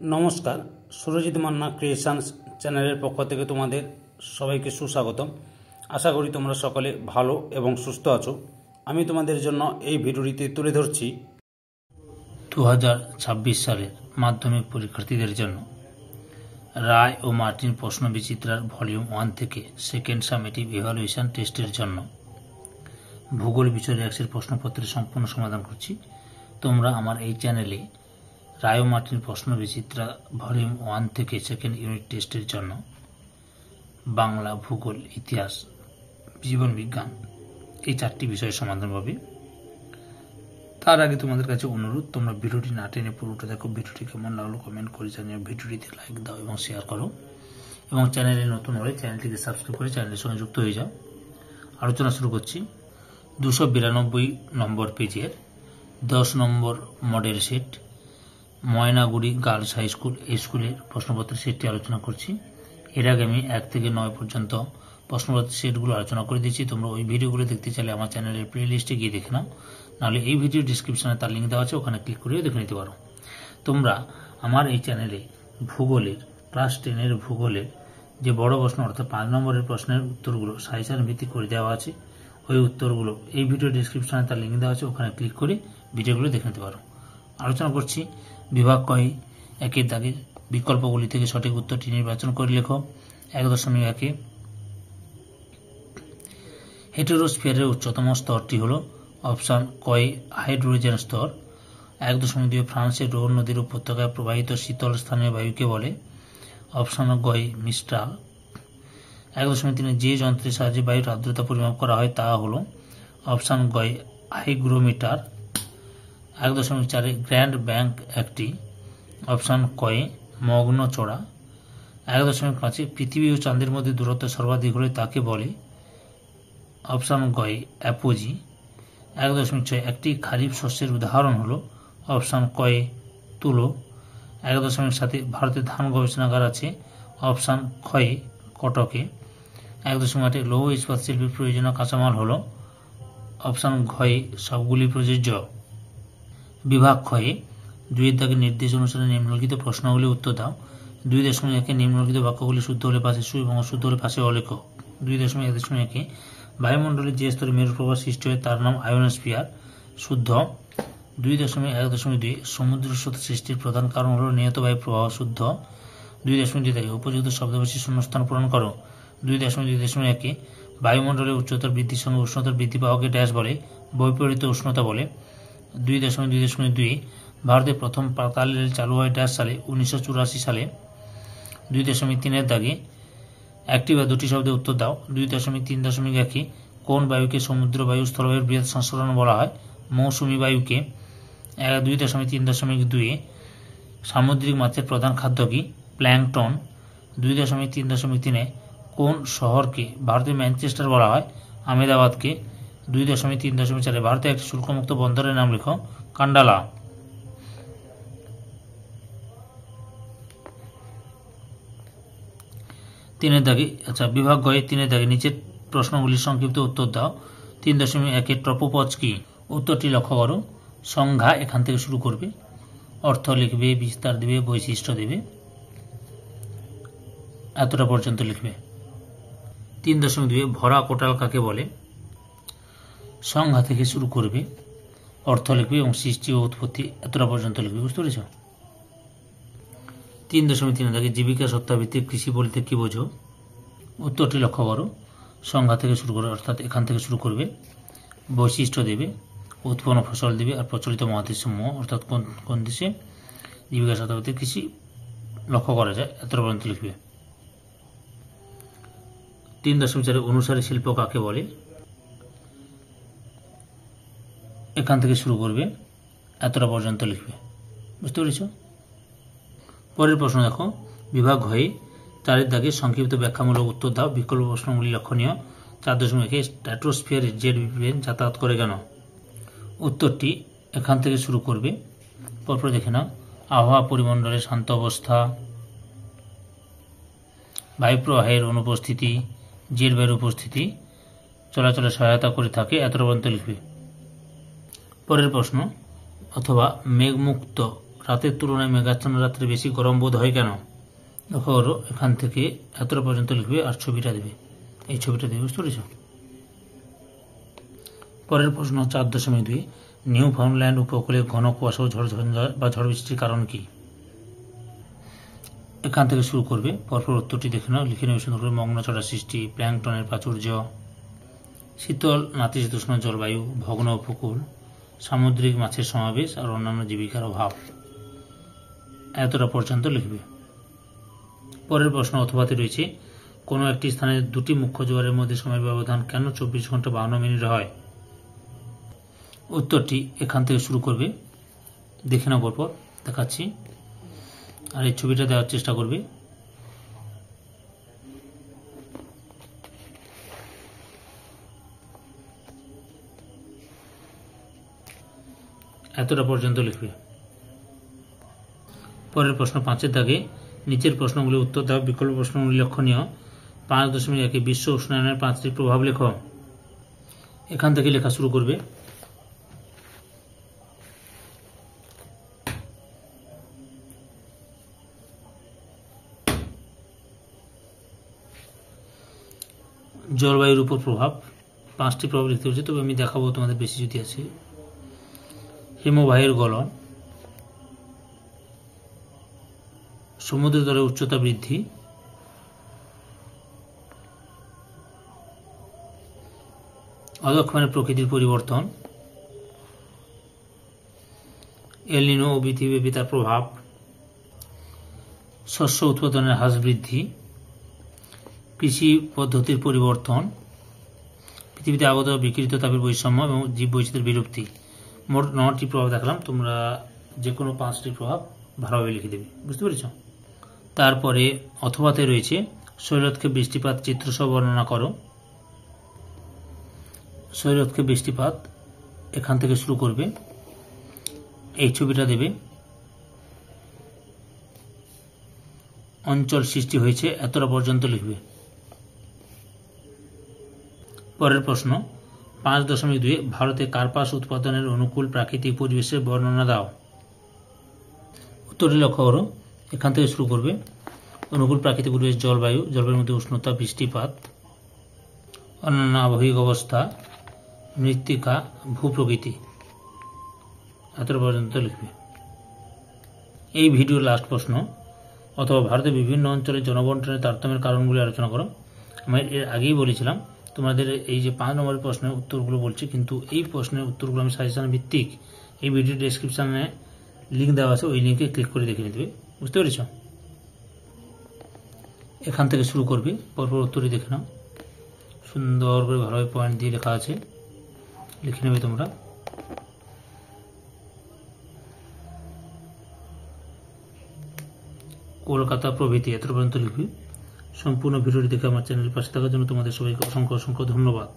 নমস্কার, সুরজিৎ মান্না ক্রিয়েশনস চ্যানেলের পক্ষ থেকে তোমাদের সবাইকে সুস্বাগতম। আশা করি তোমরা সকলে ভালো এবং সুস্থ আছো। আমি তোমাদের জন্য এই ভিডিওটিতে তুলে ধরছি 2026 সালের মাধ্যমিক পরীক্ষার্থীদের জন্য রায় ও মার্টিন প্রশ্ন বিচিত্রার ভলিউম 1 থেকে সেকেন্ড সামেটিভ ইভ্যালুয়েশন টেস্টের জন্য ভূগোল বিষয় এর প্রশ্নপত্রের সম্পূর্ণ সমাধান করছি। তোমরা আমার এই চ্যানেলে রায় ও মার্টিন প্রশ্ন বিচিত্রা ভলিউম 1 থেকে সেকেন্ড ইউনিট টেস্টের জন্য বাংলা, ভূগোল, ইতিহাস, জীবন বিজ্ঞান এই 4টি বিষয়ের সমাধান পাবে। তার আগে তোমাদের কাছে অনুরোধ, তোমরা ভিডিওটি না টেনে পুরোটা দেখো। ভিডিওটি কেমন লাগলো কমেন্ট করে জানিও, ভিডিওটিতে লাইক দাও এবং শেয়ার করো, এবং চ্যানেলে নতুন হলে চ্যানেলটিকে সাবস্ক্রাইব করে চ্যানেলের সঙ্গে যুক্ত হয়ে যাও। আলোচনা শুরু করছি। 292 নম্বর পেজের 10 নম্বর model set Maynaguri girls high school এই স্কুলের প্রশ্নপত্রের সেটটি আলোচনা করছি। এর আগে আমি 1 থেকে 9 পর্যন্ত প্রশ্নপত্রের সেটগুলো আলোচনা করে দিয়েছি। তোমরা ওই ভিডিওগুলো দেখতে চাইলে আমার চ্যানেলের প্লে লিস্টে গিয়ে দেখে নাও, নাহলে এই ভিডিও ডিসক্রিপশনে তার লিঙ্ক দেওয়া আছে, ওখানে ক্লিক করেও দেখে নিতে পারো। তোমরা আমার এই চ্যানেলে ভূগোলের ক্লাস 10-এর ভূগোলের যে বড় প্রশ্ন অর্থাৎ 5 নম্বরের প্রশ্নের উত্তরগুলো সাজেশন ভিত্তিক করে দেওয়া আছে, ওই উত্তরগুলো এই ভিডিও ডিসক্রিপশনে তার লিঙ্ক দেওয়া আছে, ওখানে ক্লিক করে ভিডিওগুলো দেখে নিতে পারো। আলোচনা করছি বিভাগ ক একের দাগের বিকল্পগুলি থেকে সঠিক উত্তরটি নির্বাচন করে লেখো। 1.1 হেটেরোস্ফিয়ারের উচ্চতম স্তরটি হল অপশন কয় হাইড্রোজেন স্তর। 1.2 ফ্রান্সের রোন নদীর উপত্যকায় প্রবাহিত শীতল স্থানীয় বায়ুকে বলে অপশন গয় মিস্ট্রাল। 1.3 যে যন্ত্রের সাহায্যে বায়ুর আর্দ্রতা পরিমাপ করা হয় তা হল অপশন গয় হাইগ্রোমিটার। 1.4 গ্র্যান্ড ব্যাংক একটি অপশন কয়ে মগ্ন চড়া। 1.5 পৃথিবী ও চাঁদের মধ্যে দূরত্ব সর্বাধিক হলে তাকে বলে অপশন গয়ে অ্যাপোজি। 1.6 একটি খারিফ শস্যের উদাহরণ হল অপশন কয়ে তুলো। 1.7 ভারতের ধান গবেষণাগার আছে অপশন ক্ষয়ে কটকে। 1.8 লৌহ ইস্পাত শিল্পের প্রয়োজনীয় কাঁচামাল হল অপশন ঘয়ে সবগুলি প্রযোজ্য। বিভাগ ক্ষয়ে 2 দাগের নির্দেশ অনুসারে নিম্নলিখিত প্রশ্নগুলি উত্তর দাও। 2.1 নিম্নলিখিত বাক্যগুলি শুদ্ধ হলে পাশে সু এবং অশুদ্ধ হলে পাশে অলেখ। 2.1 বায়ুমণ্ডলের যে স্তরে মেরুপ্রবাহ সৃষ্টি হয় তার নাম আয়োনোস্ফিয়ার, শুদ্ধ। 2.1.2 সমুদ্র স্রোত সৃষ্টির প্রধান কারণ হল নিয়ত বায়ু প্রবাহ, শুদ্ধ। 2.2 উপযুক্ত শব্দবাচী শূন্যস্থান পূরণ করো। 2.2 বায়ুমণ্ডলের উচ্চতার বৃদ্ধির সঙ্গে উষ্ণতার বৃদ্ধি পাওয়াকে ড্যাশ বলে, বৈপরীত্য উষ্ণতা বলে। 2.2 ভারতে প্রথম পাতাল রেল চালু হয় ড্যাশ সালে, 1984 সালে। 2.3 দাগে একটি বা দুটি শব্দে উত্তর দাও। 2.3.1 কোন বায়ুকে সমুদ্র বায়ু স্থলবায়ুর বৃহৎ সংস্করণ বলা হয়? মৌসুমী বায়ুকে। 2.3.2 সামুদ্রিক মাছের প্রধান খাদ্য কি? প্ল্যাঙ্কটন। 2.3.3 কোন শহরকে ভারতের ম্যানচেস্টার বলা হয়? আহমেদাবাদকে। 2.3.4 ভারতে একটি শুল্কমুক্ত বন্দরের নাম লেখো। কান্ডালা। বিভাগ গয়ে 3 দাগে নিচের প্রশ্নগুলির সংক্ষিপ্ত উত্তর দাও। 3.1 ট্রপোপজ কি? উত্তরটি লক্ষ্য করো। সংজ্ঞা এখান থেকে শুরু করবে, অর্থ লিখবে, বিস্তার দেবে, বৈশিষ্ট্য দেবে, এতটা পর্যন্ত লিখবে। 3.2 ভরা কোটাল কাকে বলে? সংজ্ঞা থেকে শুরু করবে, অর্থ লিখবে এবং সৃষ্টি ও উৎপত্তি এতটা পর্যন্ত লিখবে। বুঝতে পেরেছ? 3.3 দাগে জীবিকা সত্তাভিত্তিক কৃষি বলতে কি বোঝো? উত্তরটি লক্ষ্য করো। সংজ্ঞা থেকে শুরু করে, অর্থাৎ এখান থেকে শুরু করবে, বৈশিষ্ট্য দেবে, উৎপন্ন ফসল দেবে, আর প্রচলিত মহাদেশসমূহ অর্থাৎ কোন দেশে জীবিকা সত্তাভিত্তিক কৃষি লক্ষ্য করা যায় এতটা পর্যন্ত লিখবে। 3.4 অনুসারী শিল্প কাকে বলে? এখান থেকে শুরু করবে, এতটা পর্যন্ত লিখবে। বুঝতে পেরেছ? পরের প্রশ্ন দেখো। বিভাগ হয়ে 4 দাগে সংক্ষিপ্ত ব্যাখ্যামূলক উত্তর দাও। বিকল্প প্রশ্নগুলি লক্ষণীয়। 4.1 স্ট্র্যাটোস্ফিয়ারে জেট বিমান যাতায়াত করে কেন? উত্তরটি এখান থেকে শুরু করবে, পরপর দেখে নাও। আবহাওয়া পরিমণ্ডলের শান্ত অবস্থা, বায়ুপ্রবাহের অনুপস্থিতি, জেট বায়ুর উপস্থিতি চলাচলে সহায়তা করে থাকে, এতটা পর্যন্ত লিখবে। পরের প্রশ্ন, অথবা মেঘমুক্ত রাতের তুলনায় মেঘাচ্ছন্ন রাত্রে বেশি গরম বোধ হয় কেন? দেখো এখান থেকে এতটা পর্যন্ত লিখবে আর ছবিটা দেবে, এই ছবিটা দেবে, বুঝতে পেরেছ? পরের প্রশ্ন 4.2 নিউ ফাউন্ডল্যান্ড উপকূলে ঘন কুয়াশা ও ঝড়ঝঞ্ঝা বা ঝড় বৃষ্টির কারণ কি? এখান থেকে শুরু করবে, পরপর উত্তরটি দেখে নাও, লিখে নেবে সুন্দর করে। মগ্নচড়া সৃষ্টি, প্ল্যাঙ্কটনের প্রাচুর্য, শীতল নাতিশীতোষ্ণ জলবায়ু, ভগ্ন উপকূল, সামুদ্রিক মাছের সমাবেশ আর অন্যান্য জীবিকার অভাব। এতটা পর্যন্ত লিখবে। পরের প্রশ্ন অথবাতে রয়েছে কোনো একটি স্থানে দুটি মুখ্য জোয়ারের মধ্যে সময়ের ব্যবধান কেন 24 ঘন্টা 52 মিনিট হয়? উত্তরটি এখান থেকে শুরু করবে, দেখে নাও, পরপর দেখাচ্ছি, আর এই ছবিটা দেওয়ার চেষ্টা করবে। এতটা পর্যন্ত লিখবে। পরের প্রশ্ন 5-এর দাগে নিচের প্রশ্নগুলি উত্তর দাও, বিকল্প প্রশ্নগুলি লক্ষণীয়। 5.1 বিশ্ব উষ্ণায়নের 5টি প্রভাব লেখো। এখান থেকে লেখা শুরু করবে। জলবায়ুর উপর প্রভাব, 5টি প্রভাব লিখতে হচ্ছে, তবে আমি দেখাবো তোমাদের বেশি যদি আছে। হিমবাহের গলন, সমুদ্র তলের উচ্চতা বৃদ্ধি, অদক্ষিণায়নের প্রকৃতির পরিবর্তন, এল নিনো ও পৃথিবীব্যাপী তার প্রভাব, শস্য উৎপাদনের হ্রাস বৃদ্ধি, কৃষি পদ্ধতির পরিবর্তন, পৃথিবীতে আগত বিকৃত তাপের বৈষম্য এবং জীববৈচিত্র্যের বিলুপ্তি। মোট 9টি প্রভাব দেখলাম, তোমরা যে কোনো 5টি প্রভাব ভালোভাবে লিখে দেবে, বুঝতে পেরেছ? তারপরে অথবাতে রয়েছে শৈলক্ষেপ বৃষ্টিপাত চিত্রসহ বর্ণনা করো। শৈলক্ষেপ বৃষ্টিপাত এখান থেকে শুরু করবে, এই ছবিটা দেবে, অঞ্চল সৃষ্টি হয়েছে, এতটা পর্যন্ত লিখবে। পরের প্রশ্ন 5.2 ভারতে কার্পাস উৎপাদনের অনুকূল প্রাকৃতিক পরিবেশের বর্ণনা দাও। উত্তরটি লক্ষ্য করো, এখান থেকে শুরু করবে। অনুকূল প্রাকৃতিক পরিবেশ জলবায়ু, জলবায়ুর মধ্যে উষ্ণতা, বৃষ্টিপাত, অন্যান্য আবহাওয়িক অবস্থা, মৃত্তিকা, ভূপ্রকৃতি। এতটা পর্যন্ত লিখবে। এই ভিডিওর লাস্ট প্রশ্ন অথবা ভারতের বিভিন্ন অঞ্চলে জনবন্টনের তারতম্যের কারণগুলি আলোচনা করো। আমি এর আগেই বলেছিলাম তোমাদের এই যে 5 নম্বরের প্রশ্নের উত্তরগুলো বলছি, কিন্তু এই প্রশ্নের উত্তরগুলো আমি সাজেশন ভিত্তিক এই ভিডিও ডেসক্রিপশনে লিঙ্ক দেওয়া আছে, ওই লিঙ্কে ক্লিক করে দেখে নিতে হবে, বুঝতে পেরেছ? এখান থেকে শুরু করবে, পরপর উত্তরই দেখে নাও, সুন্দর করে ভালোভাবে পয়েন্ট দিয়ে লেখা আছে, লিখে নেবে তোমরা। কলকাতা প্রভৃতি, এত পর্যন্ত লিখবি। সম্পূর্ণ ভিডিওটি দেখে আমার চ্যানেলের পাশে থাকার জন্য তোমাদের সবাইকে অসংখ্য অসংখ্য ধন্যবাদ।